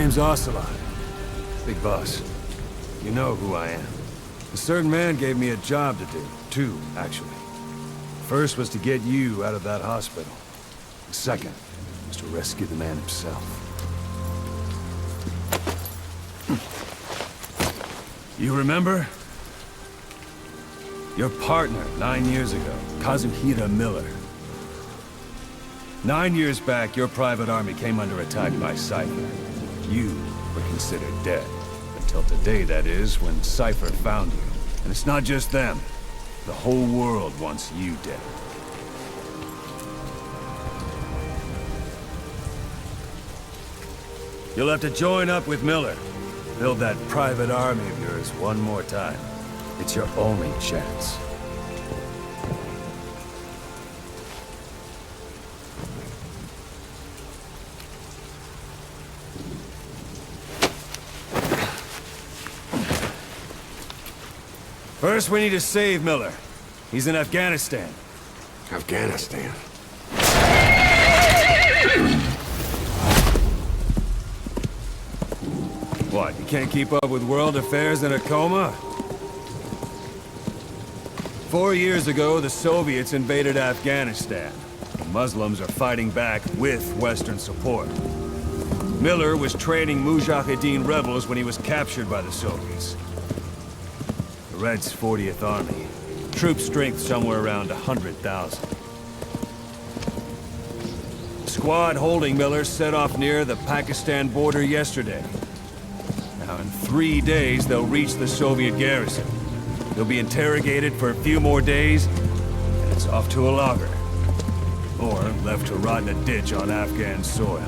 name's Ocelot. Big boss. You know who I am. A certain man gave me a job to do. Two, actually. First was to get you out of that hospital. The second was to rescue the man himself. You remember? Your partner, 9 years ago, Kazuhira Miller. 9 years back, your private army came under attack by Cypher. You were considered dead. Until today, that is, when Cypher found you. And it's not just them. The whole world wants you dead. You'll have to join up with Miller. Build that private army of yours one more time. It's your only chance. First, we need to save Miller. He's in Afghanistan. Afghanistan? What, you can't keep up with world affairs in a coma? 4 years ago, the Soviets invaded Afghanistan. The Muslims are fighting back with Western support. Miller was training Mujahideen rebels when he was captured by the Soviets. The Reds' 40th Army. Troop strength somewhere around 100,000. The squad holding Miller set off near the Pakistan border yesterday. Now, in 3 days, they'll reach the Soviet garrison. They'll be interrogated for a few more days, and it's off to a lager. Or left to rot in a ditch on Afghan soil.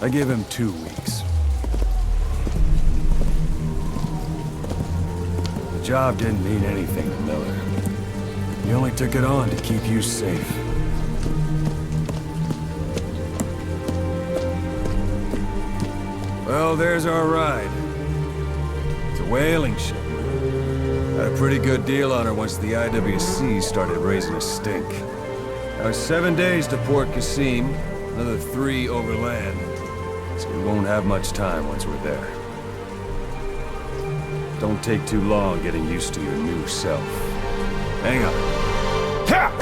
I give him 2 weeks. The job didn't mean anything to Miller. He only took it on to keep you safe. Well, there's our ride. It's a whaling ship. Had a pretty good deal on her once the IWC started raising a stink. Now 7 days to Port Qasim, another 3 overland. So we won't have much time once we're there. Don't take too long getting used to your new self. Hang on. Ha!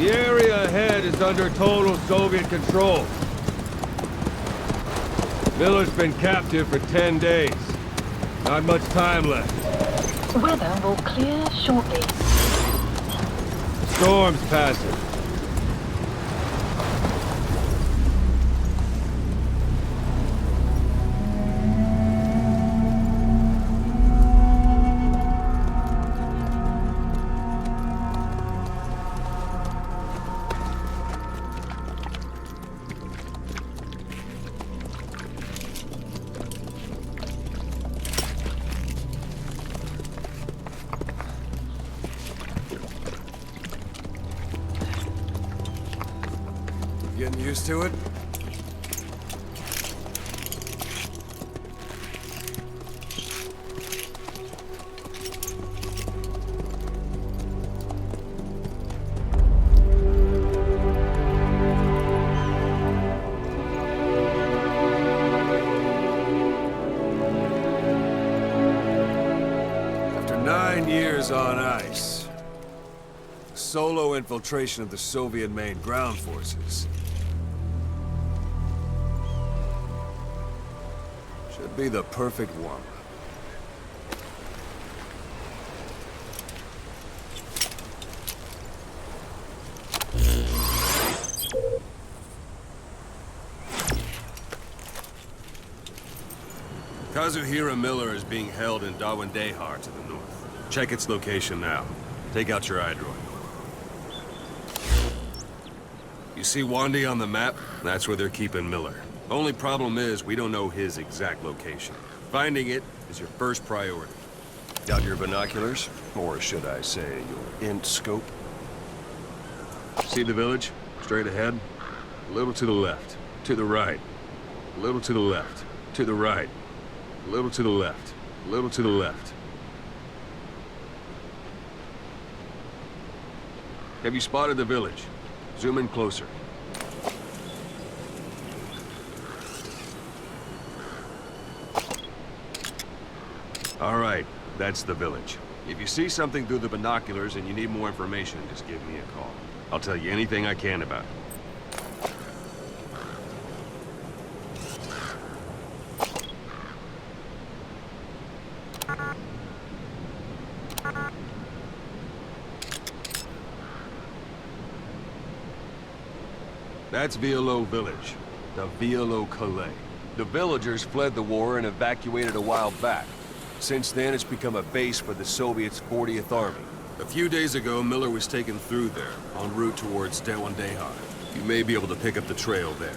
The area ahead is under total Soviet control. Miller's been captive for 10 days. Not much time left. Weather will clear shortly. The storm's passing. Getting used to it? After 9 years on ice, solo infiltration of the Soviet main ground forces should be the perfect warm-up. Kazuhira Miller is being held in Dawandehar to the north. Check its location now. Take out your iDroid. You see Wandy on the map? That's where they're keeping Miller. Only problem is, we don't know his exact location. Finding it is your first priority. Got your binoculars? Or should I say, your int scope? See the village? Straight ahead. A little to the left. To the right. A little to the left. To the right. A little to the left. A little to the left. Have you spotted the village? Zoom in closer. All right, that's the village. If you see something through the binoculars and you need more information, just give me a call. I'll tell you anything I can about it. That's Violo Village, the Violo Calais. The villagers fled the war and evacuated a while back. Since then, it's become a base for the Soviets' 40th Army. A few days ago, Miller was taken through there, en route towards Dawandehar. You may be able to pick up the trail there.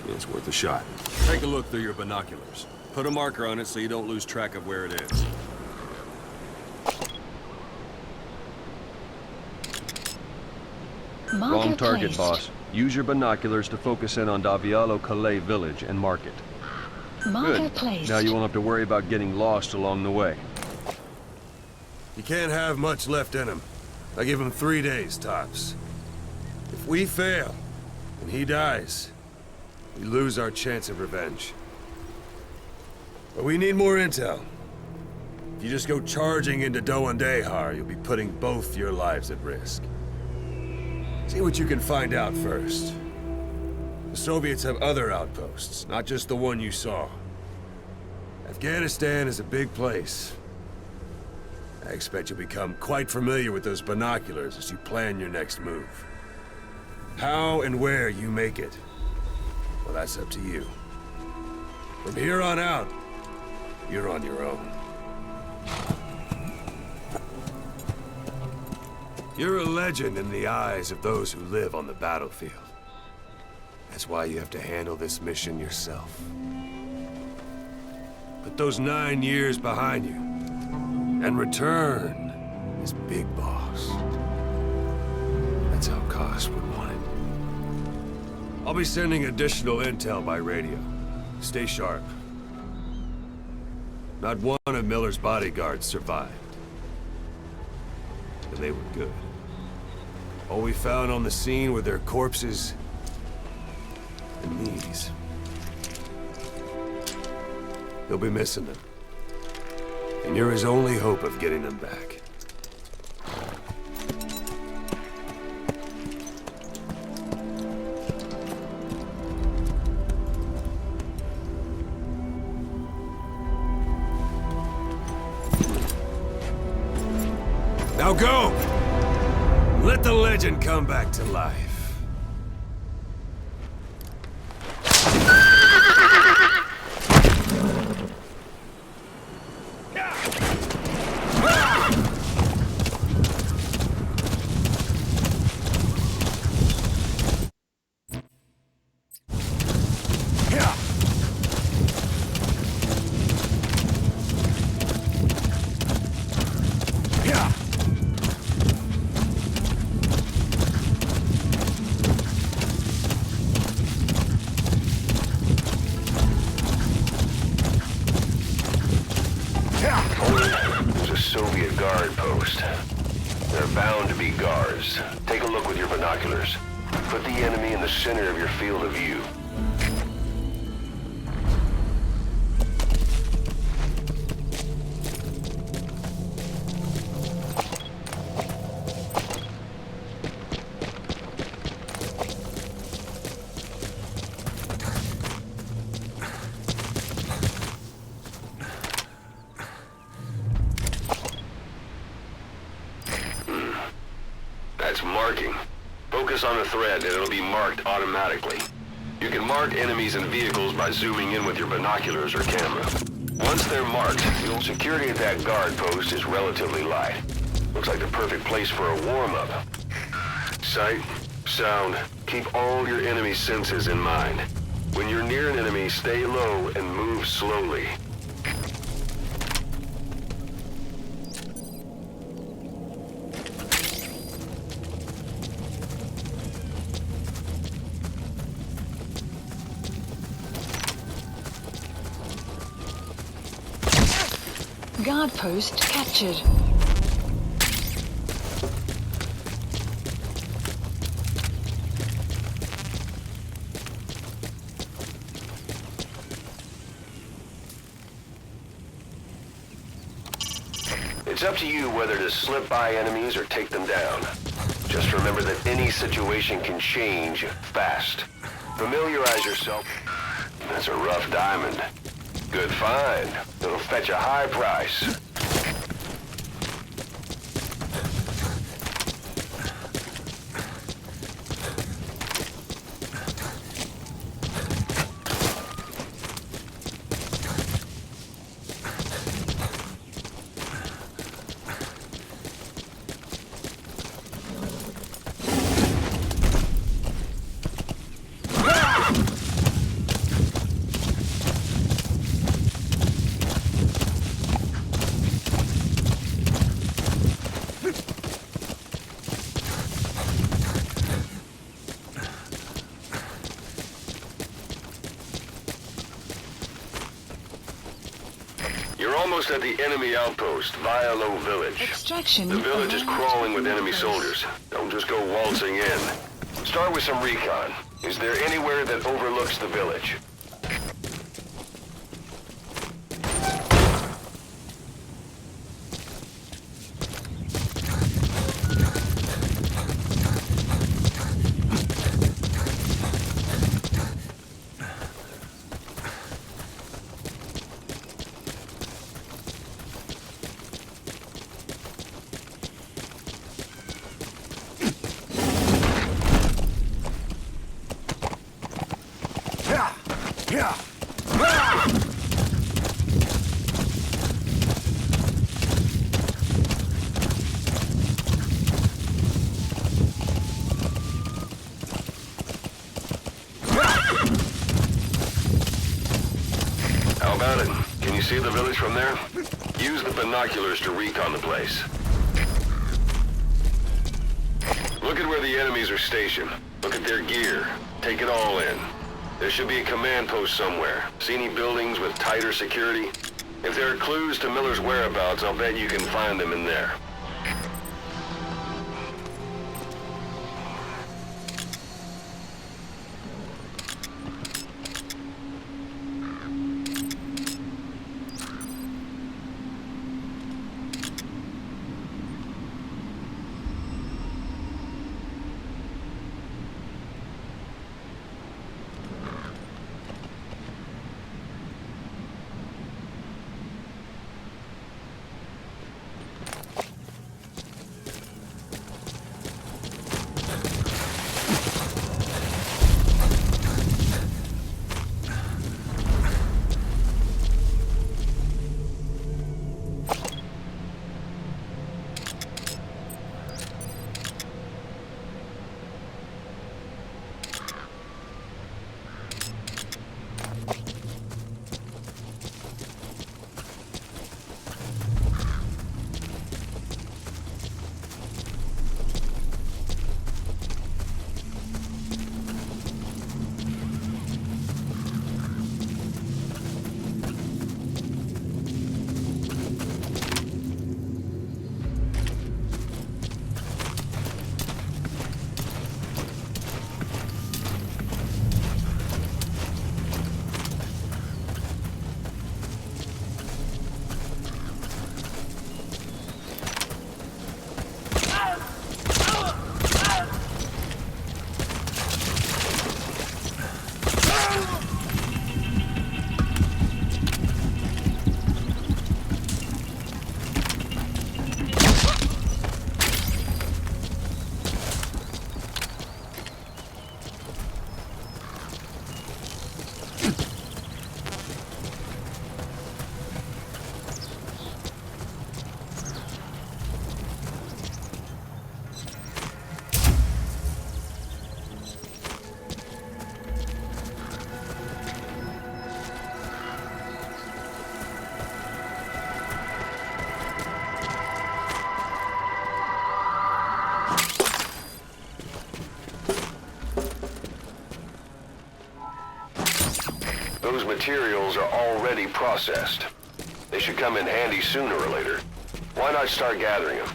It's worth a shot. Take a look through your binoculars. Put a marker on it so you don't lose track of where it is. Wrong target, boss. Use your binoculars to focus in on Davialo Calais village and mark it. Marker Good. placed. Now you won't have to worry about getting lost along the way. You can't have much left in him. I give him 3 days, tops. If we fail, and he dies, we lose our chance of revenge. But we need more intel. If you just go charging into Dawandehar, you'll be putting both your lives at risk. See what you can find out first. The Soviets have other outposts, not just the one you saw. Afghanistan is a big place. I expect you'll become quite familiar with those binoculars as you plan your next move. How and where you make it, well, that's up to you. From here on out, you're on your own. You're a legend in the eyes of those who live on the battlefield. That's why you have to handle this mission yourself. Put those 9 years behind you, and return as Big Boss. That's how Koss would want it. I'll be sending additional intel by radio. Stay sharp. Not one of Miller's bodyguards survived. And they were good. All we found on the scene were their corpses and knees. He'll be missing them. And you're his only hope of getting them back. Go! Let the legend come back to life. There's a Soviet guard post. There are bound to be guards. Take a look with your binoculars. Put the enemy in the center of your field of view. That's marking. Focus on the thread and it'll be marked automatically. You can mark enemies and vehicles by zooming in with your binoculars or camera. Once they're marked, your security at that guard post is relatively light. Looks like the perfect place for a warm-up. Sight, sound, keep all your enemy senses in mind. When you're near an enemy, stay low and move slowly. Guard post captured. It's up to you whether to slip by enemies or take them down. Just remember that any situation can change fast. Familiarize yourself. That's a rough diamond. Good find. It'll fetch a high price. You're almost at the enemy outpost, Vialo Village. Extraction. The village is crawling with enemy soldiers. Don't just go waltzing in. Start with some recon. Is there anywhere that overlooks the village? How about it? Can you see the village from there? Use the binoculars to recon the place. Look at where the enemies are stationed. Look at their gear. Take it all in. There should be a command post somewhere. See any buildings with tighter security? If there are clues to Miller's whereabouts, I'll bet you can find them in there. Those materials are already processed. They should come in handy sooner or later. Why not start gathering them?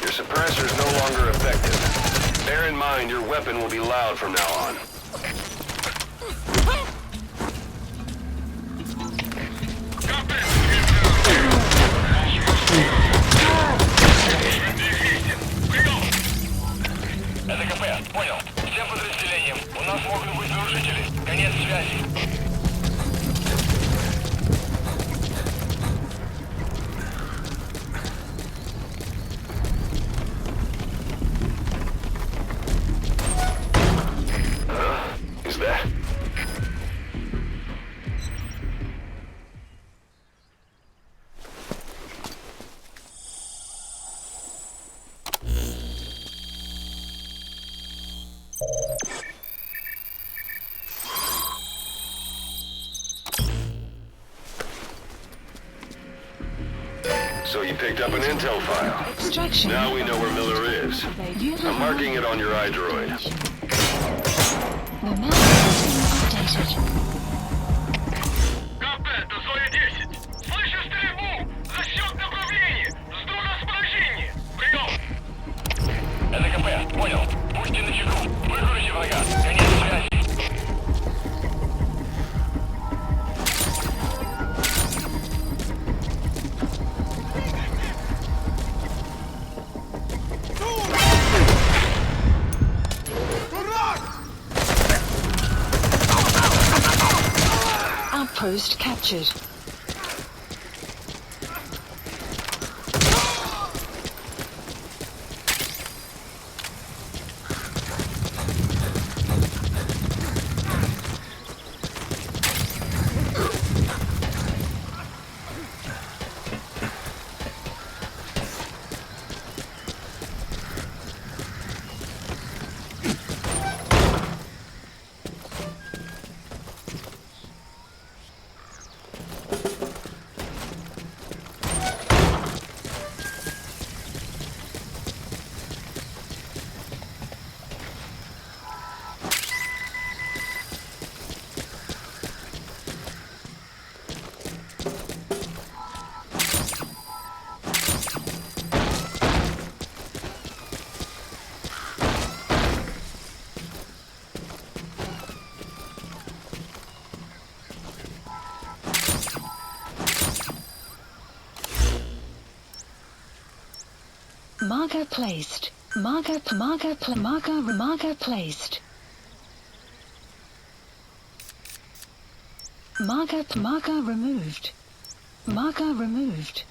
Your suppressor's no longer effective. Bear in mind your weapon will be loud from now on. Это КП, понял. Всем подразделениям. У нас могут быть нарушители. Конец связи. Is that? So you picked up an intel file. Extraction. Now we know where Miller is. I'm marking it on your iDroid. The map has been updated. КП, ТЗ-10. Слышу стрельбу. Расчет направления. Жду расположения. Прием. Это КП, понял. Будьте начеку. Выкрути врага. Конец связи. Outpost captured. Marker placed. Marker placed. Marker removed. Marker removed.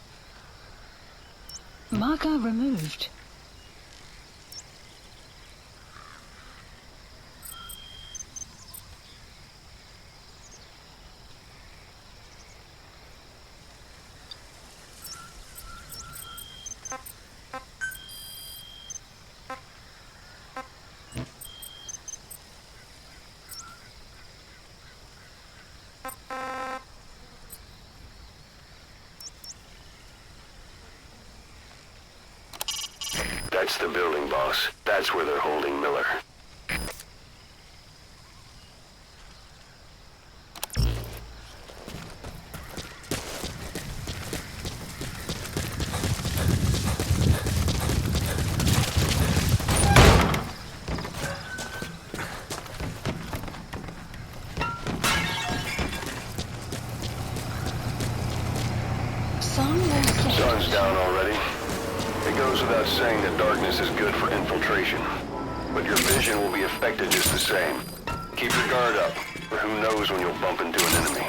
Marker removed. That's the building, boss. That's where they're holding Miller. Sun's down already. It goes without saying that darkness is good for infiltration. But your vision will be affected just the same. Keep your guard up, or who knows when you'll bump into an enemy.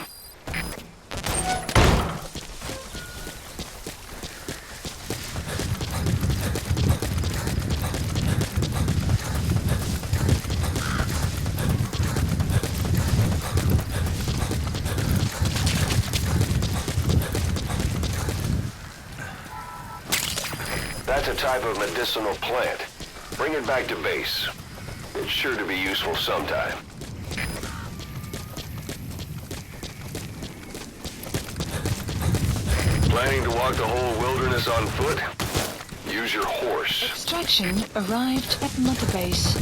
That's a type of medicinal plant. Bring it back to base. It's sure to be useful sometime. Planning to walk the whole wilderness on foot? Use your horse. Extraction arrived at Mother Base.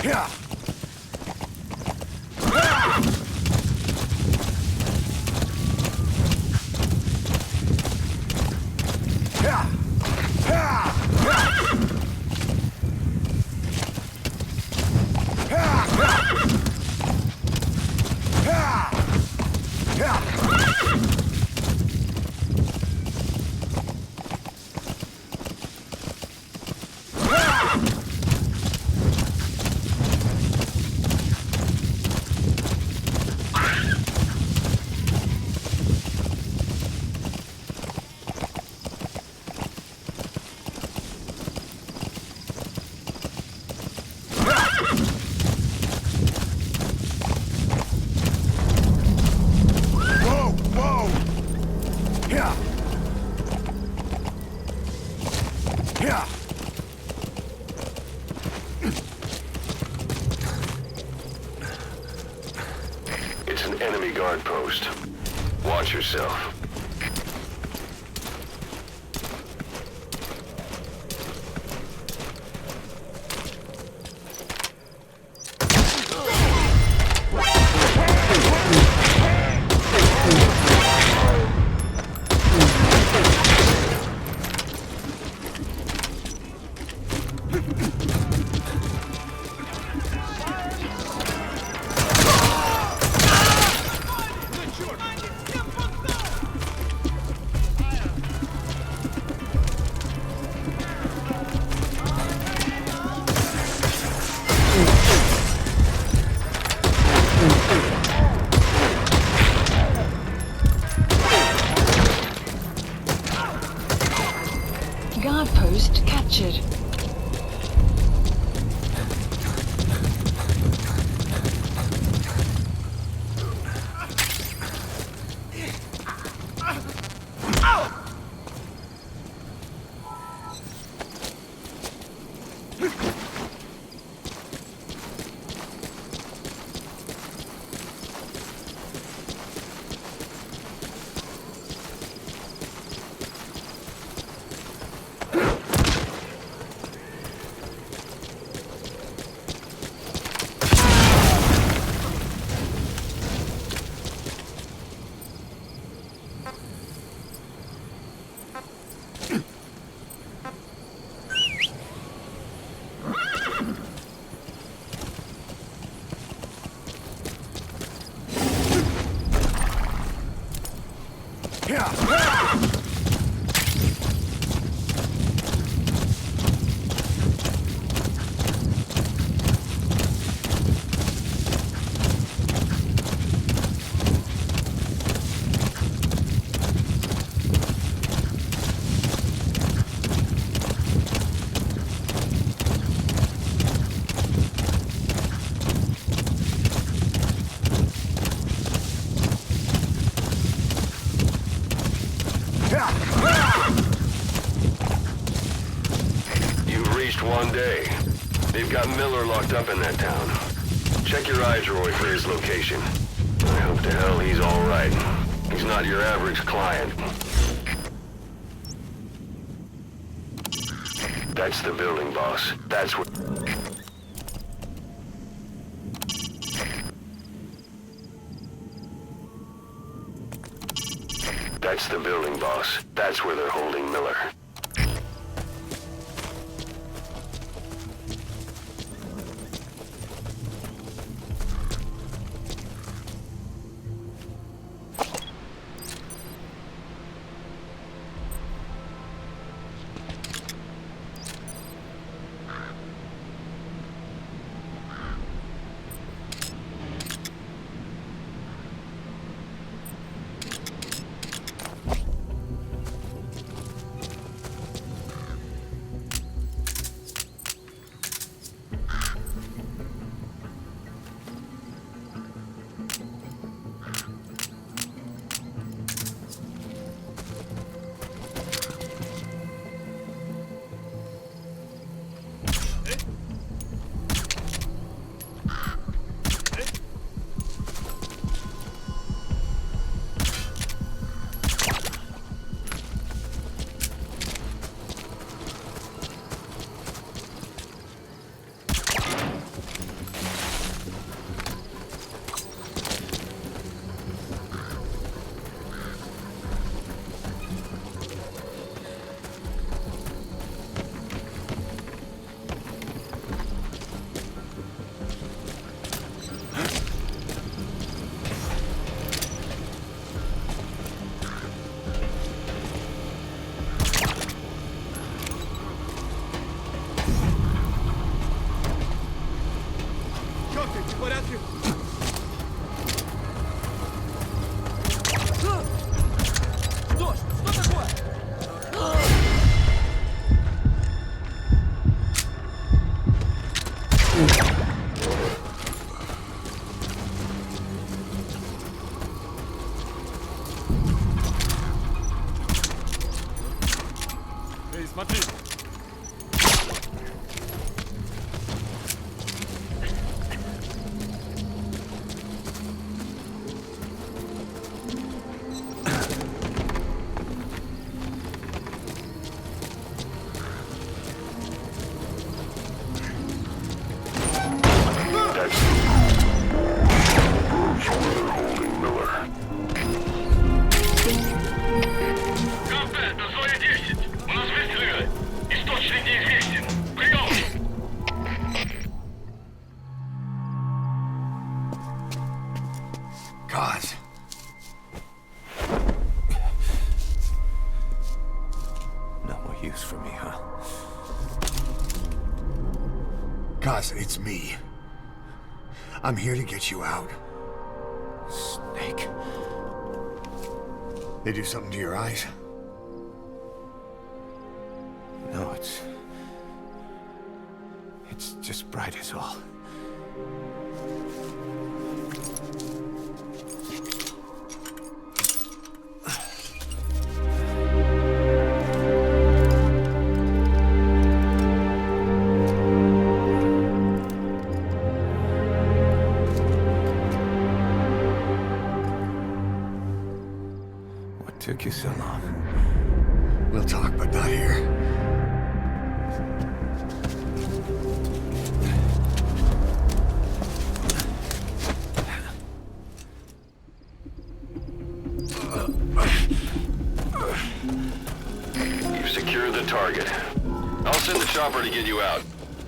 Yeah. It's an enemy guard post. Watch yourself. Guard post captured. You've reached one day. They've got Miller locked up in that town. Check your eyes, Roy, for his location. I hope to hell he's all right. He's not your average client. That's the building, boss. That's what... That's the building, boss. That's where they're holding Miller. смотри. КП, это Зоя 10. У нас выстрелы. Источник неизвестен. Прием! God. No more use for me, huh? Kaz, it's me. I'm here to get you out. Snake. They do something to your eyes? No, it's just bright as all. What took you so long? We'll talk, but not here. You've secured the target. I'll send the chopper to get you out.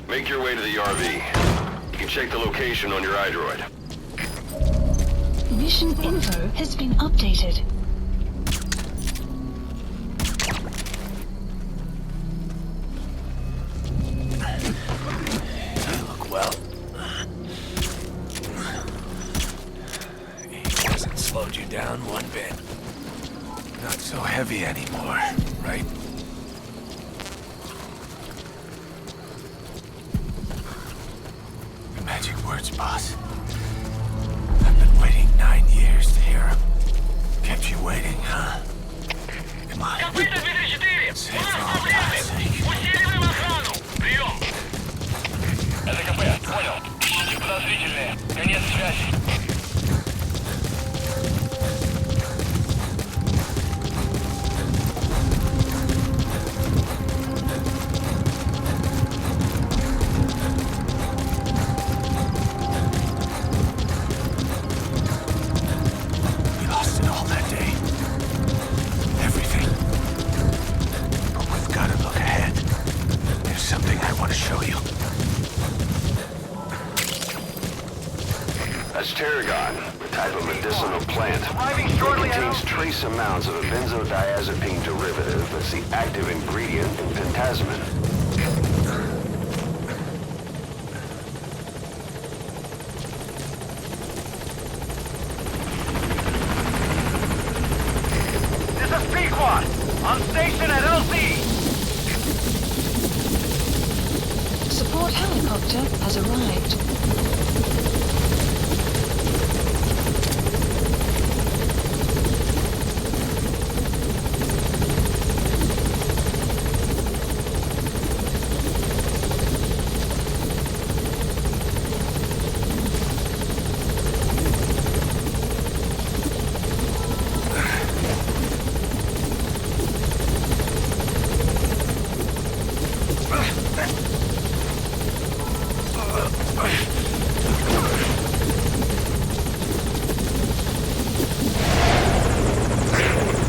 Make your way to the RV. You can check the location on your iDroid. Mission info has been updated. Look well. He hasn't slowed you down one bit. Not so heavy anymore, right? The magic words, boss. I've been waiting 9 years to hear them. Kept you waiting, huh? Come on. Копыта 204! Say У for нас all проблемы! God's sake. Усиливаем охрану! Прием! Это КП, понял. Ищите подозрительные. Конец связи. We lost it all that day. Everything. But we've got to look ahead. There's something I want to show you. That's tarragon, a type of medicinal plant. Arriving It shortly, contains trace amounts of a benzodiazepine derivative that's the active ingredient in pentasmin. This is Pequod! On station at LZ! Support helicopter has arrived.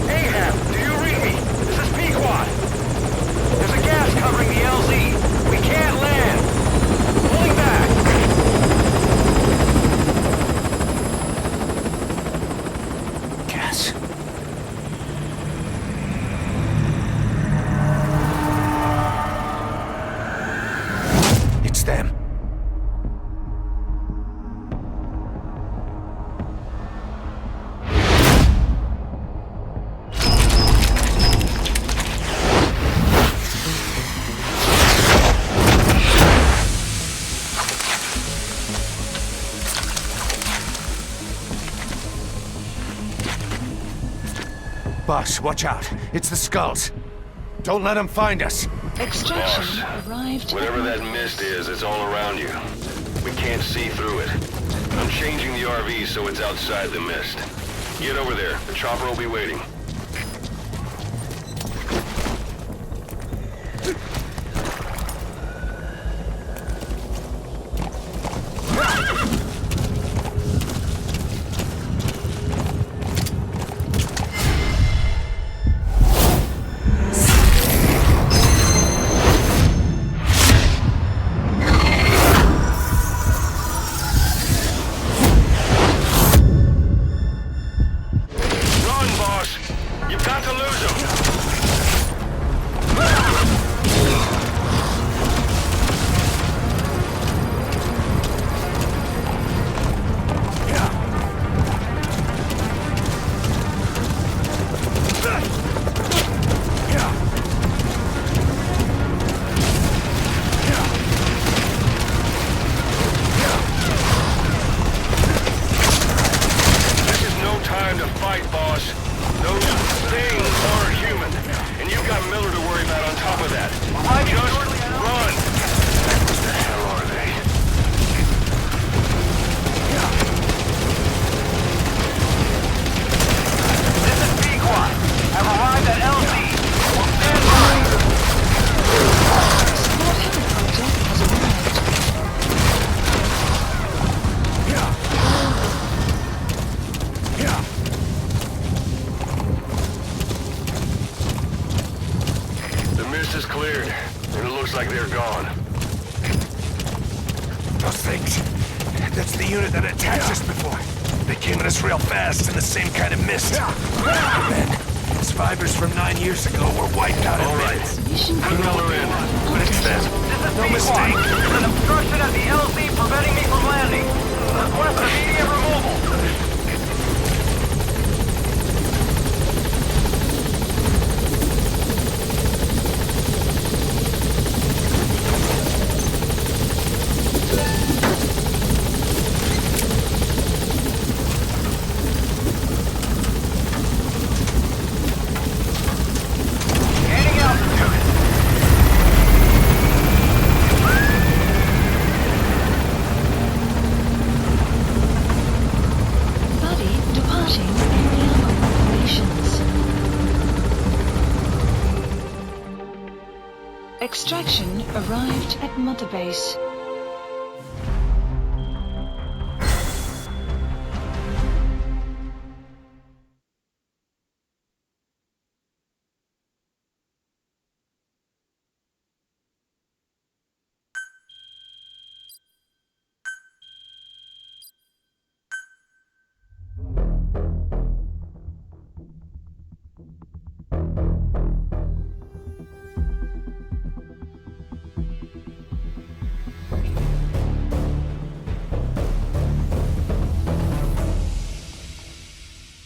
Ahab, do you read me? This is Pequod. There's a gas covering the LZ. We can't land. Pulling back. Gas. It's them. Boss, watch out. It's the skulls. Don't let them find us. Extraction arrived. Whatever that mist is, it's all around you. We can't see through it. I'm changing the RV so it's outside the mist. Get over there. The chopper will be waiting. Run, boss! You've got to lose him! This is no time to fight, boss. Those things are human, and you've got Miller to worry about on top of that. Just run! What the hell are they? This is Pequod. I've arrived at LZ. Stand by. Support helicopter has arrived. The mist is cleared, and it looks like they're gone. Those things. That's the unit that attacked us before. They came at us real fast in the same kind of mist. Men, survivors from 9 years ago were wiped out in All right. minutes. Mission Put Miller in. But it's them. This is No Pequod. mistake. There's an obstruction at the LZ preventing me from landing. Request immediate removal. Gaining altitude. Buddy departing area of operations. Extraction arrived at Mother Base.